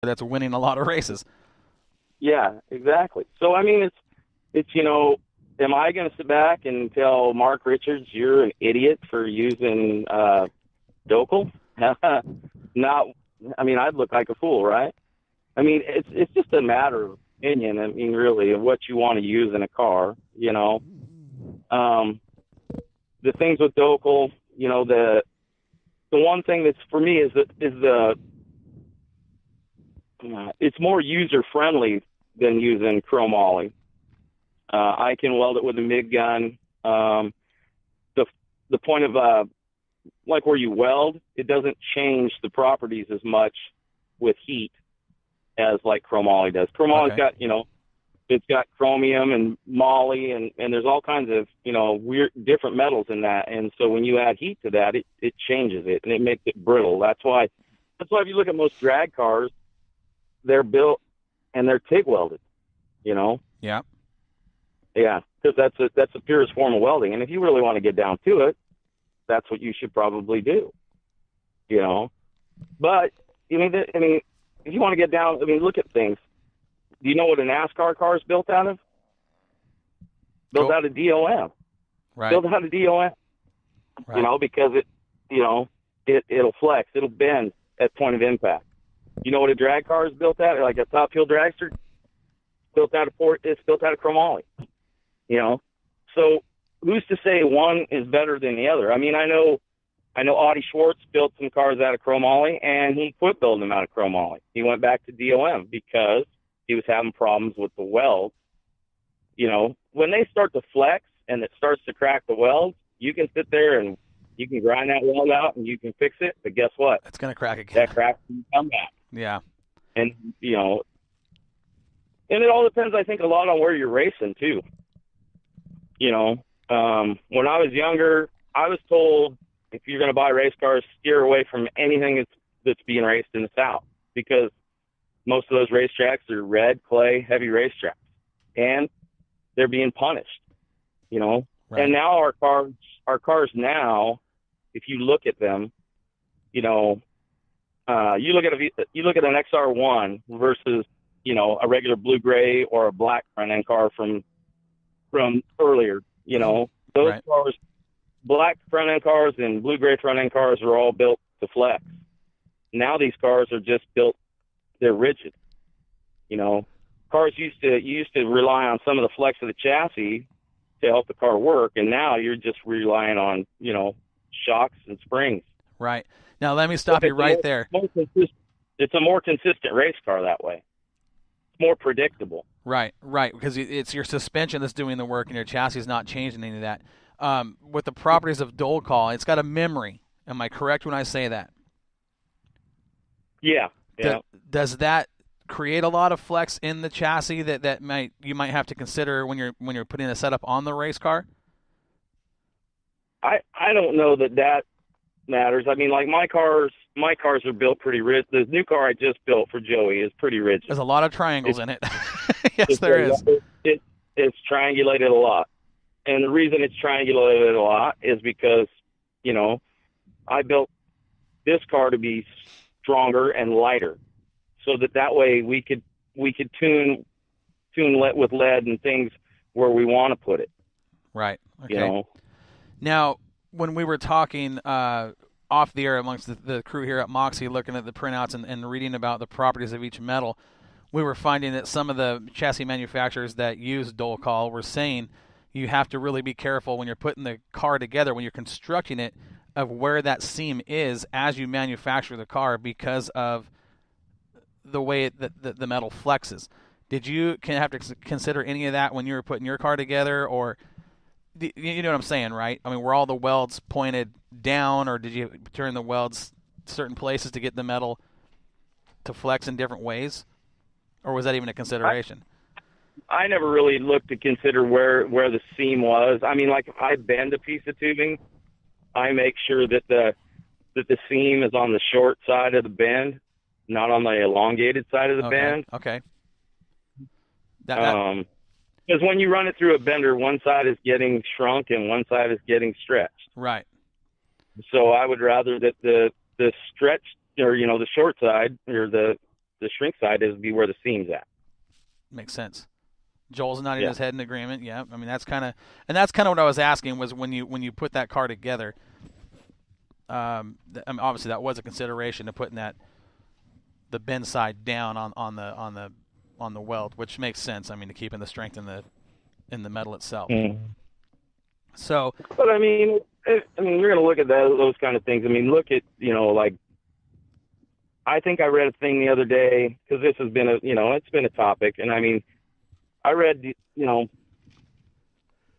that's winning a lot of races. Yeah, exactly. So I mean, it's am I going to sit back and tell Mark Richards you're an idiot for using Docal? Not. I mean, I'd look like a fool, right? I mean, it's just a matter of opinion. I mean, really, of what you want to use in a car. Um, the things with Docal, the one thing that's for me is the it's more user friendly than using chromoly. I can weld it with a MIG gun. The the point of like where you weld, it doesn't change the properties as much with heat as like chromoly does. Chromoly's Okay. got it's got chromium and moly and there's all kinds of weird different metals in that. And so when you add heat to that, it changes it and it makes it brittle. That's why if you look at most drag cars, they're built and they're TIG welded. You know, Yeah. yeah, because that's the purest form of welding. And if you really want to get down to it, that's what you should probably do. You know, but I mean, if you want to get down, I mean, look at things. Do you know what a NASCAR car is built out of? Built Cool. out of DOM. Right. Built out of DOM. Right. Because it'll flex, it'll bend at point of impact. You know what a drag car is built out of? Like a top fuel dragster, it's built out of chromoly. You know, so who's to say one is better than the other? I mean, I know Audie Schwartz built some cars out of chromoly, and he quit building them out of chromoly. He went back to DOM because he was having problems with the weld. When they start to flex and it starts to crack the weld, you can sit there and you can grind that weld out and you can fix it. But guess what? It's gonna crack again. That crack can come back. Yeah. And, and it all depends, I think, a lot on where you're racing, too. When I was younger, I was told if you're going to buy race cars, steer away from anything that's being raced in the South because most of those racetracks are red, clay, heavy racetracks. And they're being punished, Right. And now our cars now, if you look at them, you look at an XR1 versus, a regular blue gray or a black front end car from earlier, those Right. cars, black front end cars and blue gray front end cars are all built to flex. Now these cars are just built, they're rigid. Cars you used to rely on some of the flex of the chassis to help the car work, and now you're just relying on shocks and springs. Right. Now let me But stop you right there. it's a more consistent race car that way. It's more predictable. Right. Right. Because it's your suspension that's doing the work, and your chassis is not changing any of that. With the properties of Dole Call, it's got a memory. Am I correct when I say that? Yeah, yeah. Does that create a lot of flex in the chassis that you might have to consider when you're putting a setup on the race car? I don't know that matters. I mean, like my cars are built pretty rigid. The new car I just built for Joey is pretty rigid. There's a lot of triangles It's in it. Yes, it's there is. it's triangulated a lot, and the reason it's triangulated a lot is because I built this car to be stronger and lighter, so that way we could tune with lead and things where we want to put it. Right. You Okay. know, Now, when we were talking off the air amongst the crew here at Moxie, looking at the printouts and reading about the properties of each metal, we were finding that some of the chassis manufacturers that use Dole Call were saying you have to really be careful when you're putting the car together, when you're constructing it, of where that seam is as you manufacture the car because of the way the metal flexes. Did you have to consider any of that when you were putting your car together, or you know what I'm saying, right? I mean, were all the welds pointed down, or did you turn the welds certain places to get the metal to flex in different ways, or was that even a I consideration? I never really looked to consider where the seam was. I mean, like if I bend a piece of tubing, I make sure that the seam is on the short side of the bend, not on the elongated side of the Okay, bend. okay. That Because when you run it through a bender, one side is getting shrunk and one side is getting stretched. right, So I would rather that the stretched or the short side or the the shrink side is be where the seam's at. Makes sense. Joel's nodding Yeah. his head in agreement. Yeah, I mean that's kind of what I was asking was when you put that car together. I mean, obviously that was a consideration to putting the bend side down on the weld, which makes sense. I mean, to keeping the strength in the metal itself. So, but I mean, you're going to look at those kind of things. I mean, look at like I think I read a thing the other day because this has been it's been a topic, and I mean, I read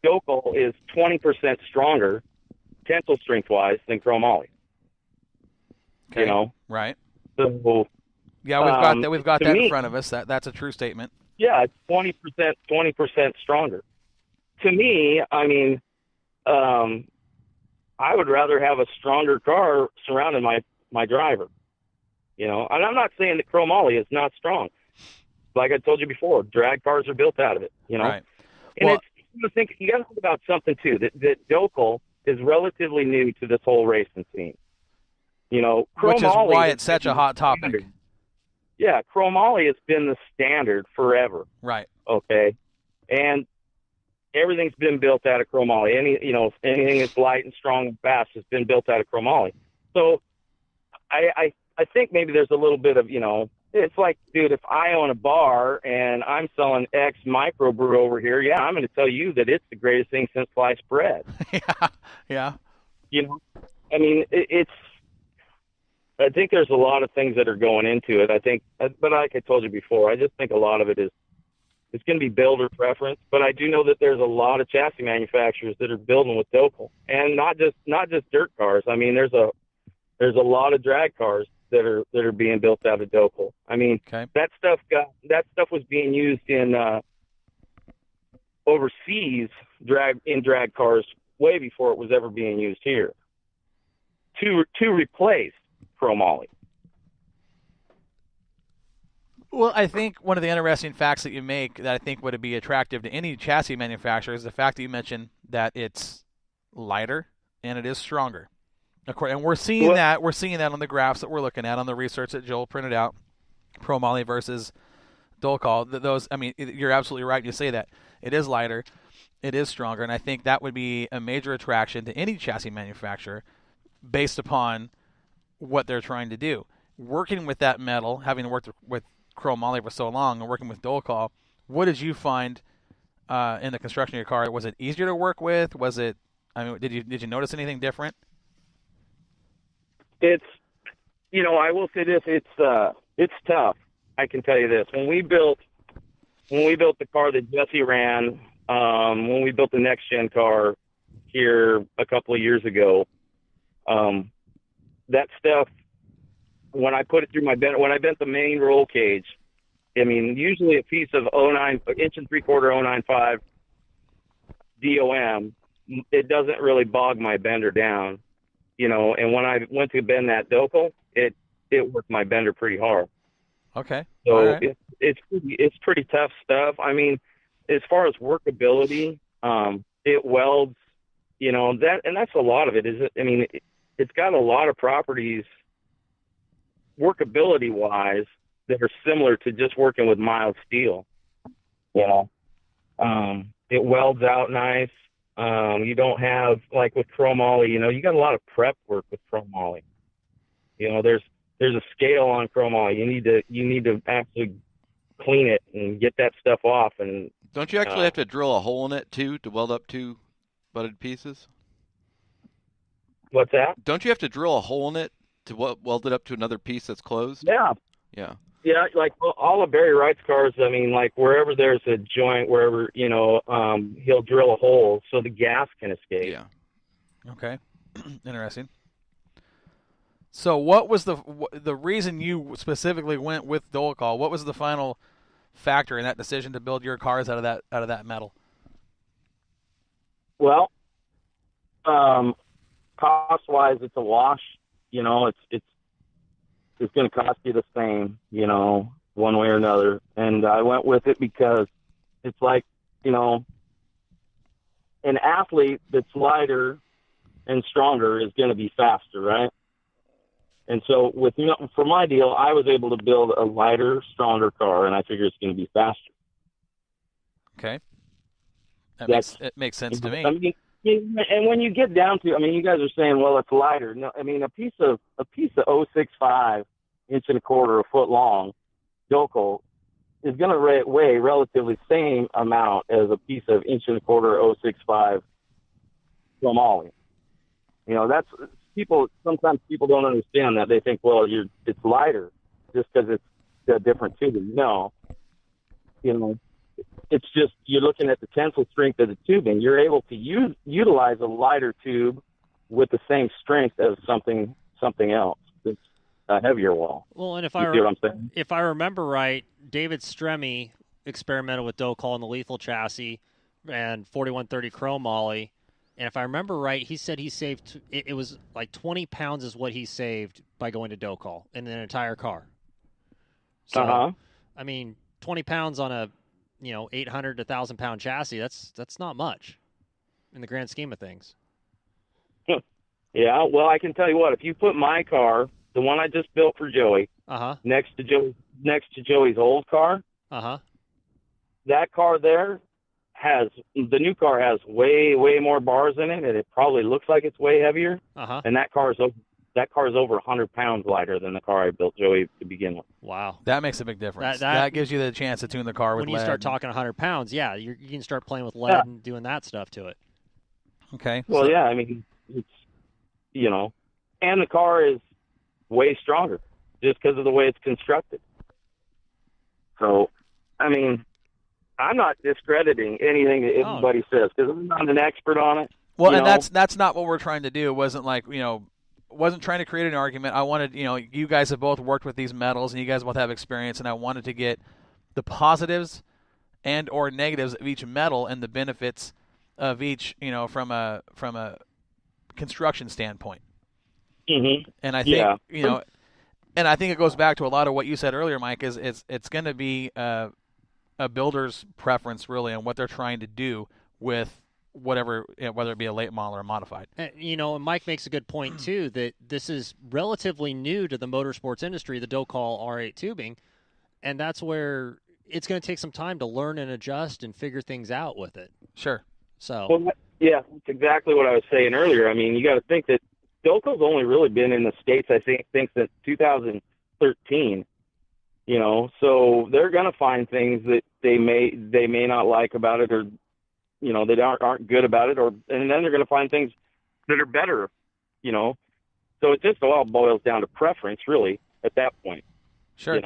Docal is 20% stronger tensile strength wise than chromoly. okay, right? So yeah, we've got that me, in front of us. That's a true statement. Yeah, it's 20% stronger. To me, I mean, I would rather have a stronger car surrounding my driver. And I'm not saying that chromoly is not strong. Like I told you before, drag cars are built out of it. Right. And you got to think about something too. That Docal is relatively new to this whole racing scene. Which is why it's such a hot topic. Standard. Yeah, chromoly has been the standard forever. Right. Okay, and everything's been built out of chromoly. Anything that's light and strong and fast has been built out of chromoly. So I think maybe there's a little bit of it's like, dude, if I own a bar and I'm selling X microbrew over here, yeah, I'm going to tell you that it's the greatest thing since sliced bread. Yeah. I mean, I think there's a lot of things that are going into it. But like I told you before, I just think a lot of it is it's going to be builder preference. But I do know that there's a lot of chassis manufacturers that are building with Docal, and not just dirt cars. I mean, there's a lot of drag cars that are being built out of Docal. I mean, okay. that stuff was being used in overseas drag cars way before it was ever being used here to replace chromoly. Well, I think one of the interesting facts that you make that I think would be attractive to any chassis manufacturer is the fact that you mentioned that it's lighter and it is stronger. And we're seeing that on the graphs that we're looking at, on the research that Joel printed out, chromoly versus Docal. Those, I mean, you're absolutely right. You say that it is lighter, it is stronger, and I think that would be a major attraction to any chassis manufacturer based upon what they're trying to do. Working with that metal, having worked with chromoly for so long, and working with Docal, what did you find in the construction of your car? Was it easier to work with? Was it? I mean, did you notice anything different? It's, I will say this. It's tough. I can tell you this. When we built the car that Jesse ran, when we built the next gen car here a couple of years ago, that stuff, when I put it through when I bent the main roll cage, I mean, usually a piece of 1 3/4 095 DOM, it doesn't really bog my bender down, and when I went to bend that Docal, it worked my bender pretty hard. Okay. So right. it's pretty tough stuff. I mean, as far as workability, it welds, that's a lot of it. It's got a lot of properties workability wise that are similar to just working with mild steel. It welds out nice. You don't have, like with chromoly, you got a lot of prep work with chromoly. There's a scale on chromoly. You need to actually clean it and get that stuff off. And don't you actually have to drill a hole in it too to weld up two butted pieces? What's that? Don't you have to drill a hole in it to weld it up to another piece that's closed? Yeah. Yeah, like all of Barry Wright's cars, I mean, like wherever there's a joint, wherever, he'll drill a hole so the gas can escape. Yeah. Okay. Interesting. So what was the reason you specifically went with Docal? What was the final factor in that decision to build your cars out of that metal? Well, cost-wise, it's a wash. It's going to cost you the same, one way or another. And I went with it because it's like, an athlete that's lighter and stronger is going to be faster, right? And so for my deal, I was able to build a lighter, stronger car, and I figure it's going to be faster. Okay. It makes sense to me. I mean, and when you get down to, I mean, you guys are saying, well, it's lighter. No, I mean, a piece of 065 inch and a quarter, a foot long, Docal is going to weigh relatively same amount as a piece of inch and a quarter 065 chromoly. You know, that's sometimes people don't understand that. They think, well, it's lighter just because it's a different tubing. No, you know, it's just you're looking at the tensile strength of the tubing. You're able to utilize a lighter tube with the same strength as something else. It's a heavier wall. Well, and you see what I'm saying? If I remember right, David Stremme experimented with Docal in the lethal chassis and 4130 chromoly. And if I remember right, he said he saved, it was like 20 pounds is what he saved by going to Docal in an entire car. So, I mean, 20 pounds on a, 800 to 1,000 pound chassis, that's not much in the grand scheme of things. Yeah, well, I can tell you what, if you put my car, the one I just built for Joey, next to Joey's old car, that car there, the new car has way more bars in it, and it probably looks like it's way heavier. And that car is over 100 pounds lighter than the car I built Joey to begin with. Wow, that makes a big difference. That gives you the chance to tune the car with when lead. you start talking 100 pounds. Yeah, you can start playing with lead and doing that stuff to it. Okay. Well, yeah, I mean, it's and the car is way stronger just because of the way it's constructed. So, I mean, I'm not discrediting anything that anybody says because I'm not an expert on it. Well, and that's not what we're trying to do. It wasn't like, wasn't trying to create an argument. I wanted, you guys have both worked with these metals and you guys both have experience, and I wanted to get the positives and or negatives of each metal and the benefits of each, from a construction standpoint. Mm-hmm. And I think, and I think it goes back to a lot of what you said earlier, Mike, is it's going to be a builder's preference really on what they're trying to do with whatever, whether it be a late model or a modified. And Mike makes a good point too, that this is relatively new to the motorsports industry, the Docal R8 tubing, and that's where it's going to take some time to learn and adjust and figure things out with it. Sure. So. Well, yeah, that's exactly what I was saying earlier. I mean, you got to think that Docal's only really been in the States, I think since 2013. So they're going to find things that they may not like about it, or that aren't good about it, and then they're going to find things that are better. So it just all boils down to preference, really, at that point. Sure.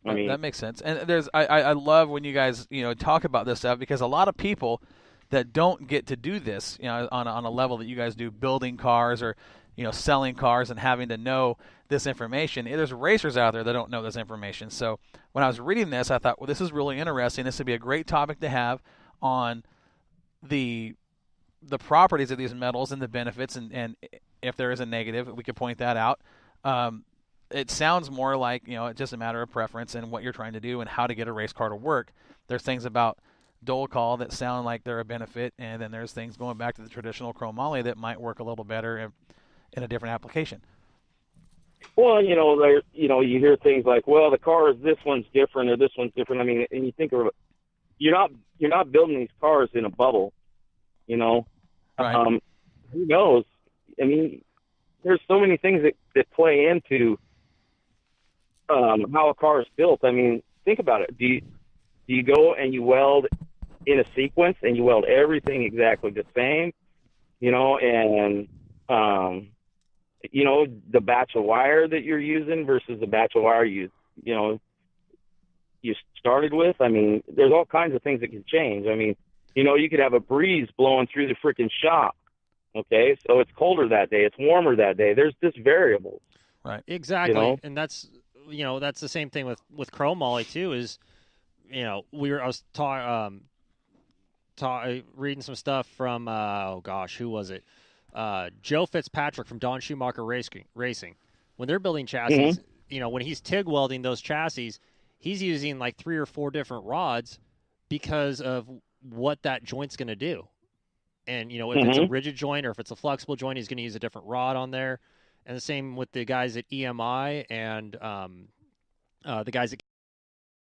I mean, that makes sense. And I love when you guys talk about this stuff, because a lot of people that don't get to do this, on a level that you guys do, building cars or selling cars and having to know this information. There's racers out there that don't know this information. So when I was reading this, I thought, well, this is really interesting. This would be a great topic to have on the properties of these metals and the benefits, and if there is a negative, we could point that out. It sounds more like it's just a matter of preference and what you're trying to do and how to get a race car to work. There's things about Docal that sound like they're a benefit, and then there's things going back to the traditional chromoly that might work a little better in a different application. Well, you hear things like, well, this one's different or this one's different. I mean, and you think of it, you're not building these cars in a bubble, Right. Who knows? I mean, there's so many things that play into how a car is built. I mean, think about it. Do you go and you weld in a sequence and you weld everything exactly the same, and the batch of wire that you're using versus the batch of wire you started with? I mean, there's all kinds of things that can change. I mean, you could have a breeze blowing through the freaking shop. Okay, so it's colder that day, it's warmer that day. There's just variables. Right. Exactly. And that's that's the same thing with chromoly too. Is I was reading some stuff from who was it? Joe Fitzpatrick from Don Schumacher Racing. When they're building chassis, when he's TIG welding those chassis, he's using like 3 or 4 different rods because of what that joint's going to do. And if it's a rigid joint or if it's a flexible joint, he's going to use a different rod on there. And the same with the guys at EMI and the guys at